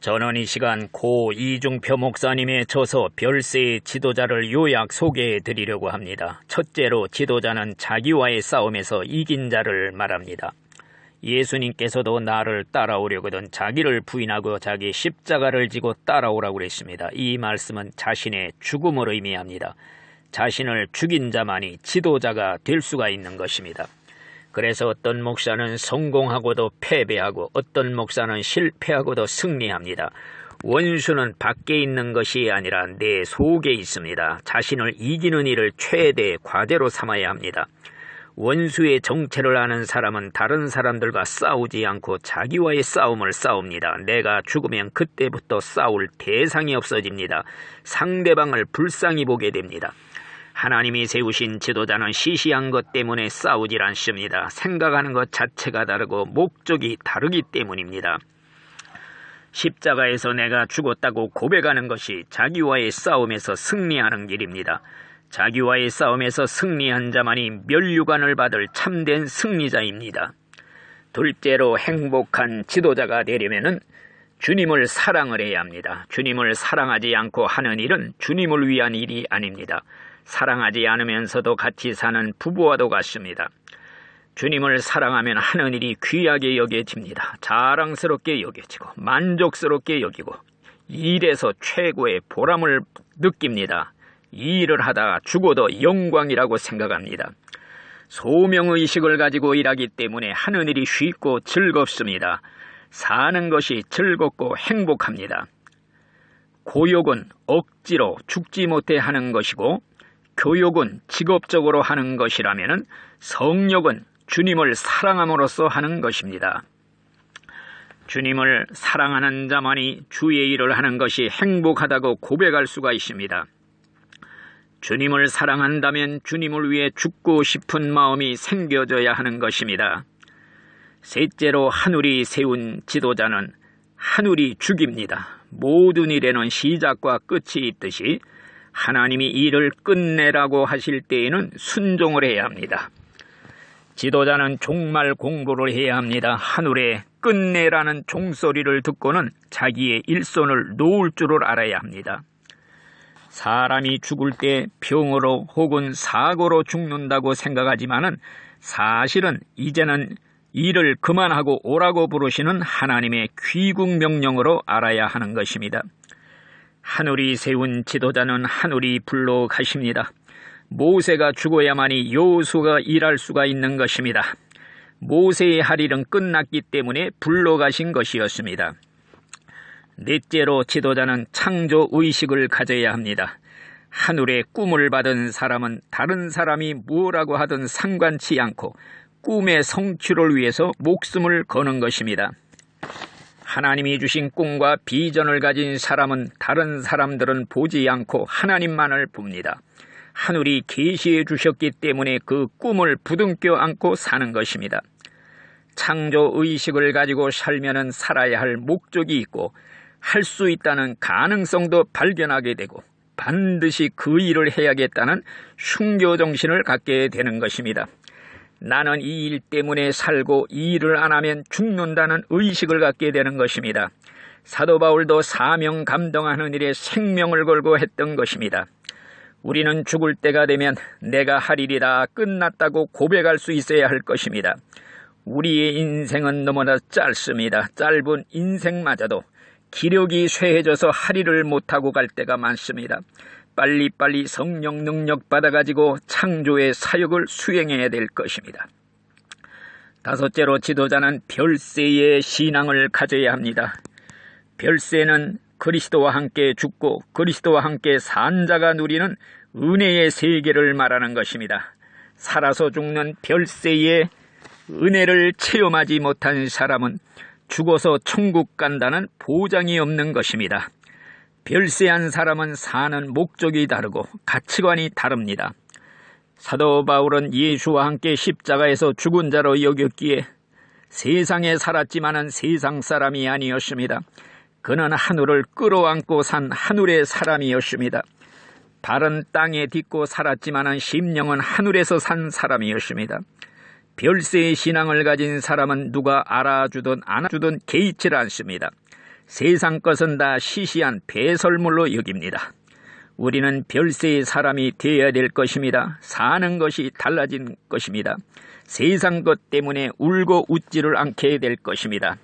저는 이 시간 고 이중표 목사님의 저서 별세의 지도자를 요약 소개해 드리려고 합니다. 첫째로 지도자는 자기와의 싸움에서 이긴 자를 말합니다. 예수님께서도 나를 따라오려거든 자기를 부인하고 자기 십자가를 지고 따라오라고 그랬습니다. 이 말씀은 자신의 죽음을 의미합니다. 자신을 죽인 자만이 지도자가 될 수가 있는 것입니다. 그래서 어떤 목사는 성공하고도 패배하고 어떤 목사는 실패하고도 승리합니다. 원수는 밖에 있는 것이 아니라 내 속에 있습니다. 자신을 이기는 일을 최대 과제로 삼아야 합니다. 원수의 정체를 아는 사람은 다른 사람들과 싸우지 않고 자기와의 싸움을 싸웁니다. 내가 죽으면 그때부터 싸울 대상이 없어집니다. 상대방을 불쌍히 보게 됩니다. 하나님이 세우신 지도자는 시시한 것 때문에 싸우질 않습니다. 생각하는 것 자체가 다르고 목적이 다르기 때문입니다. 십자가에서 내가 죽었다고 고백하는 것이 자기와의 싸움에서 승리하는 길입니다. 자기와의 싸움에서 승리한 자만이 면류관을 받을 참된 승리자입니다. 둘째로 행복한 지도자가 되려면 주님을 사랑을 해야 합니다. 주님을 사랑하지 않고 하는 일은 주님을 위한 일이 아닙니다. 사랑하지 않으면서도 같이 사는 부부와도 같습니다. 주님을 사랑하면 하는 일이 귀하게 여겨집니다. 자랑스럽게 여겨지고 만족스럽게 여기고 일에서 최고의 보람을 느낍니다. 이 일을 하다가 죽어도 영광이라고 생각합니다. 소명의식을 가지고 일하기 때문에 하는 일이 쉽고 즐겁습니다. 사는 것이 즐겁고 행복합니다. 고욕은 억지로 죽지 못해 하는 것이고 교욕은 직업적으로 하는 것이라면 성욕은 주님을 사랑함으로써 하는 것입니다. 주님을 사랑하는 자만이 주의 일을 하는 것이 행복하다고 고백할 수가 있습니다. 주님을 사랑한다면 주님을 위해 죽고 싶은 마음이 생겨져야 하는 것입니다. 셋째로 하늘이 세운 지도자는 하늘이 죽입니다. 모든 일에는 시작과 끝이 있듯이 하나님이 일을 끝내라고 하실 때에는 순종을 해야 합니다. 지도자는 종말 공부를 해야 합니다. 하늘에 끝내라는 종소리를 듣고는 자기의 일손을 놓을 줄을 알아야 합니다. 사람이 죽을 때 병으로 혹은 사고로 죽는다고 생각하지만은 사실은 이제는 일을 그만하고 오라고 부르시는 하나님의 귀국 명령으로 알아야 하는 것입니다. 하늘이 세운 지도자는 하늘이 불러 가십니다. 모세가 죽어야만이 여호수아가 일할 수가 있는 것입니다. 모세의 할 일은 끝났기 때문에 불러 가신 것이었습니다. 넷째로 지도자는 창조의식을 가져야 합니다. 하늘의 꿈을 받은 사람은 다른 사람이 뭐라고 하든 상관치 않고 꿈의 성취를 위해서 목숨을 거는 것입니다. 하나님이 주신 꿈과 비전을 가진 사람은 다른 사람들은 보지 않고 하나님만을 봅니다. 하늘이 계시해 주셨기 때문에 그 꿈을 부둥켜 안고 사는 것입니다. 창조의식을 가지고 살면은 살아야 할 목적이 있고 할 수 있다는 가능성도 발견하게 되고 반드시 그 일을 해야겠다는 순교정신을 갖게 되는 것입니다. 나는 이 일 때문에 살고 이 일을 안 하면 죽는다는 의식을 갖게 되는 것입니다. 사도 바울도 사명 감당하는 일에 생명을 걸고 했던 것입니다. 우리는 죽을 때가 되면 내가 할 일이 다 끝났다고 고백할 수 있어야 할 것입니다. 우리의 인생은 너무나 짧습니다. 짧은 인생마저도 기력이 쇠해져서 할 일을 못하고 갈 때가 많습니다. 빨리빨리 성령 능력 받아가지고 창조의 사역을 수행해야 될 것입니다. 다섯째로 지도자는 별세의 신앙을 가져야 합니다. 별세는 그리스도와 함께 죽고 그리스도와 함께 산 자가 누리는 은혜의 세계를 말하는 것입니다. 살아서 죽는 별세의 은혜를 체험하지 못한 사람은 죽어서 천국 간다는 보장이 없는 것입니다. 별세한 사람은 사는 목적이 다르고 가치관이 다릅니다. 사도 바울은 예수와 함께 십자가에서 죽은 자로 여겼기에 세상에 살았지만은 세상 사람이 아니었습니다. 그는 하늘을 끌어안고 산 하늘의 사람이었습니다. 발은 땅에 딛고 살았지만은 심령은 하늘에서 산 사람이었습니다. 별세의 신앙을 가진 사람은 누가 알아주든 안 알아주든 개의치 않습니다. 세상 것은 다 시시한 배설물로 여깁니다. 우리는 별세의 사람이 되어야 될 것입니다. 사는 것이 달라진 것입니다. 세상 것 때문에 울고 웃지를 않게 될 것입니다.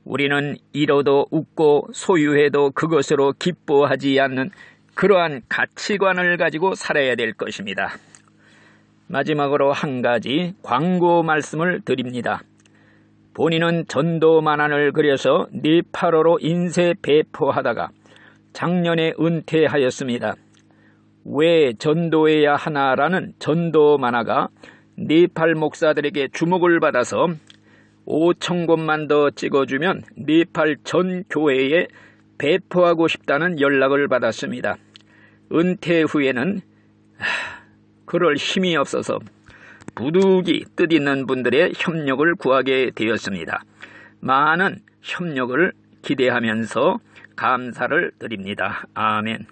우리는 잃어도 웃고 소유해도 그것으로 기뻐하지 않는 그러한 가치관을 가지고 살아야 될 것입니다. 마지막으로 한 가지 광고 말씀을 드립니다. 본인은 전도 만안을 그려서 네팔어로 인쇄 배포하다가 작년에 은퇴하였습니다. 왜 전도해야 하나라는 전도 만화가 네팔 목사들에게 주목을 받아서 5,000권만 더 찍어주면 네팔 전 교회에 배포하고 싶다는 연락을 받았습니다. 은퇴 후에는 그럴 힘이 없어서 부득이 뜻있는 분들의 협력을 구하게 되었습니다. 많은 협력을 기대하면서 감사를 드립니다. 아멘.